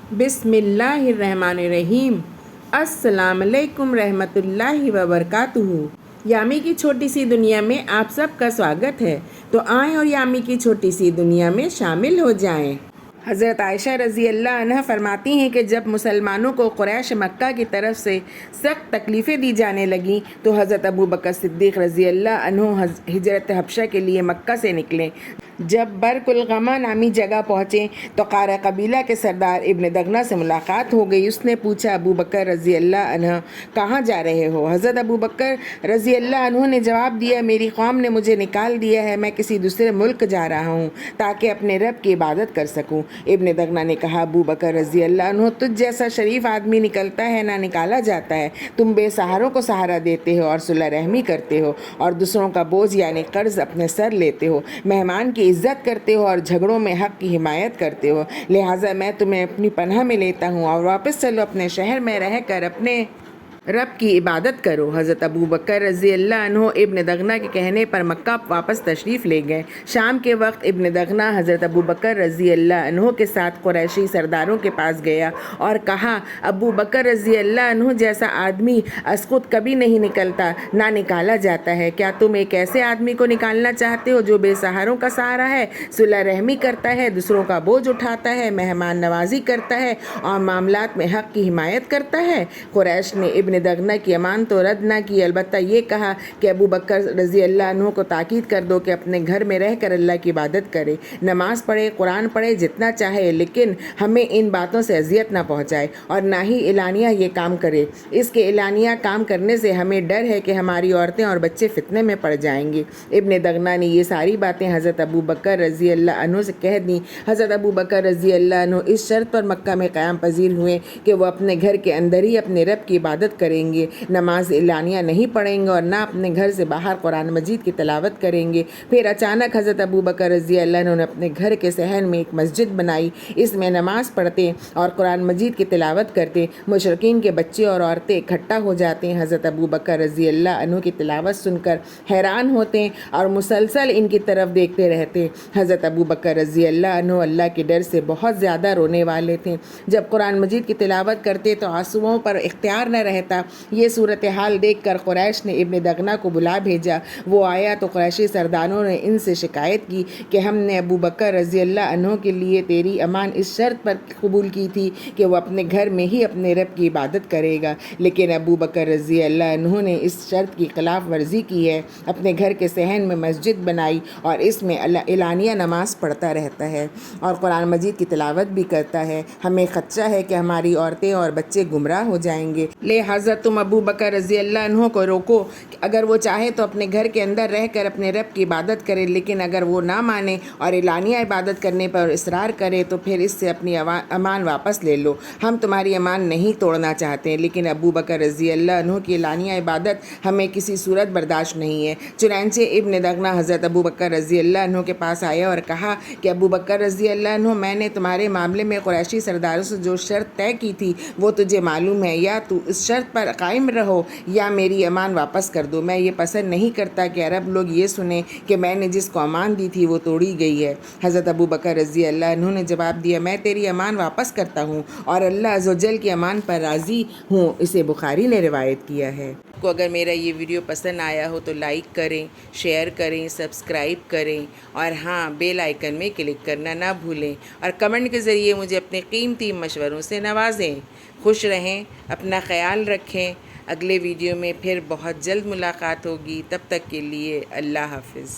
بسم اللہ الرحمن الرحیم۔ السلام علیکم رحمۃ اللہ وبرکاتہ۔ یامی کی چھوٹی سی دنیا میں آپ سب کا سواگت ہے، تو آئیں اور یامی کی چھوٹی سی دنیا میں شامل ہو جائیں۔ حضرت عائشہ رضی اللہ عنہ فرماتی ہیں کہ جب مسلمانوں کو قریش مکہ کی طرف سے سخت تکلیفیں دی جانے لگیں تو حضرت ابو بکر صدیق رضی اللہ عنہ ہجرت حبشہ کے لیے مکہ سے نکلے۔ جب برق الغمہ نامی جگہ پہنچے تو قارہ قبیلہ کے سردار ابن دغنہ سے ملاقات ہو گئی۔ اس نے پوچھا، ابو بکر رضی اللہ عنہ کہاں جا رہے ہو؟ حضرت ابو بکر رضی اللہ عنہ نے جواب دیا، میری قوم نے مجھے نکال دیا ہے، میں کسی دوسرے ملک جا رہا ہوں تاکہ اپنے رب کی عبادت کر سکوں۔ ابن دغنہ نے کہا، ابو بکر رضی اللہ عنہ تجھ جیسا شریف آدمی نکلتا ہے نہ نکالا جاتا ہے، تم بے سہاروں کو سہارا دیتے ہو اور صلح رحمی کرتے ہو اور دوسروں کا بوجھ یعنی قرض اپنے سر لیتے ہو، مہمان کی عزت کرتے ہو اور جھگڑوں میں حق کی حمایت کرتے ہو، لہٰذا میں تمہیں اپنی پناہ میں لیتا ہوں اور واپس چلو، اپنے شہر میں رہ کر اپنے رب کی عبادت کرو۔ حضرت ابو بکر رضی اللہ عنہ ابن دغنہ کے کہنے پر مکہ واپس تشریف لے گئے۔ شام کے وقت ابن دغنہ حضرت ابو بکر رضی اللہ عنہ کے ساتھ قریشی سرداروں کے پاس گیا اور کہا، ابو بکر رضی اللہ عنہ جیسا آدمی از خود کبھی نہیں نکلتا نہ نکالا جاتا ہے، کیا تم ایک ایسے آدمی کو نکالنا چاہتے ہو جو بے سہاروں کا سہارا ہے، صلح رحمی کرتا ہے، دوسروں کا بوجھ اٹھاتا ہے، مہمان نوازی کرتا ہے اور معاملات میں حق کی حمایت کرتا ہے؟ قریش نے ابن دغنہ کی امان تو رد نہ کی، البتہ یہ کہا کہ ابو بکر رضی اللہ عنہ کو تاکید کر دو کہ اپنے گھر میں رہ کر اللہ کی عبادت کرے، نماز پڑھے، قرآن پڑھے جتنا چاہے، لیکن ہمیں ان باتوں سے اذیت نہ پہنچائے اور نہ ہی اعلانیہ یہ کام کرے۔ اس کے اعلانیہ کام کرنے سے ہمیں ڈر ہے کہ ہماری عورتیں اور بچے فتنے میں پڑ جائیں گے۔ ابن دغنہ نے یہ ساری باتیں حضرت ابو بکر رضی اللہ عنہ سے کہہ دیں۔ حضرت ابو بکر رضی اللہ عنہ اس شرط پر مکہ میں قیام پذیر ہوئے کہ وہ اپنے گھر کے اندر ہی اپنے رب کی عبادت کریں گے، نماز اعلانیہ نہیں پڑھیں گے اور نہ اپنے گھر سے باہر قرآن مجید کی تلاوت کریں گے۔ پھر اچانک حضرت ابو بکر رضی اللہ عنہ نے اپنے گھر کے صحن میں ایک مسجد بنائی، اس میں نماز پڑھتے اور قرآن مجید کی تلاوت کرتے، مشرکین کے بچے اور عورتیں اکٹھا ہو جاتے، حضرت ابو بکر رضی اللہ عنہ کی تلاوت سن کر حیران ہوتے اور مسلسل ان کی طرف دیکھتے رہتے۔ حضرت ابو بکر رضی اللہ عنہ اللہ کے ڈر سے بہت زیادہ رونے والے تھے، جب قرآن مجید کی تلاوت کرتے تو آنسوؤں پر اختیار نہ رہتا۔ یہ صورتحال دیکھ کر قریش نے ابن دغنہ کو بلا بھیجا، وہ آیا تو قریشی سرداروں نے ان سے شکایت کی کہ ہم نے ابو بکر رضی اللہ عنہ کے لیے تیری امان اس شرط پر قبول کی تھی کہ وہ اپنے گھر میں ہی اپنے رب کی عبادت کرے گا، لیکن ابو بکر رضی اللہ عنہ نے اس شرط کی خلاف ورزی کی ہے، اپنے گھر کے صحن میں مسجد بنائی اور اس میں اعلانیہ نماز پڑھتا رہتا ہے اور قرآن مجید کی تلاوت بھی کرتا ہے، ہمیں خدشہ ہے کہ ہماری عورتیں اور بچے گمراہ ہو جائیں گے، لہٰذا تم ابو بکر رضی اللہ عنہ کو روکو، اگر وہ چاہے تو اپنے گھر کے اندر رہ کر اپنے رب کی عبادت کرے، لیکن اگر وہ نہ مانے اور اعلانیہ عبادت کرنے پر اصرار کرے تو پھر اس سے اپنی امان واپس لے لو، ہم تمہاری امان نہیں توڑنا چاہتے، لیکن ابو بکر رضی اللہ عنہ کی اعلانیہ عبادت ہمیں کسی صورت برداشت نہیں ہے۔ چنانچہ ابن دغنہ حضرت ابو بکر رضی اللہ عنہ کے پاس آیا اور کہا کہ ابو بکر رضی اللہ عنہ، میں نے تمہارے معاملے میں قریشی سرداروں سے جو شرط طے کی تھی وہ تجھے معلوم ہے، یا تو اس شرط پر قائم رہو یا میری امان واپس کر دو، میں یہ پسند نہیں کرتا کہ عرب لوگ یہ سنیں کہ میں نے جس کو امان دی تھی وہ توڑی گئی ہے۔ حضرت ابو بکر رضی اللہ عنہ نے جواب دیا، میں تیری امان واپس کرتا ہوں اور اللہ عز و جل کی امان پر راضی ہوں، اسے بخاری نے روایت کیا ہے۔ کو اگر میرا یہ ویڈیو پسند آیا ہو تو لائک کریں، شیئر کریں، سبسکرائب کریں اور ہاں بیل آئیکن میں کلک کرنا نہ بھولیں اور کمنٹ کے ذریعے مجھے اپنے قیمتی مشوروں سے نوازیں۔ خوش رہیں، اپنا خیال رکھیں، اگلے ویڈیو میں پھر بہت جلد ملاقات ہوگی، تب تک کے لیے اللہ حافظ۔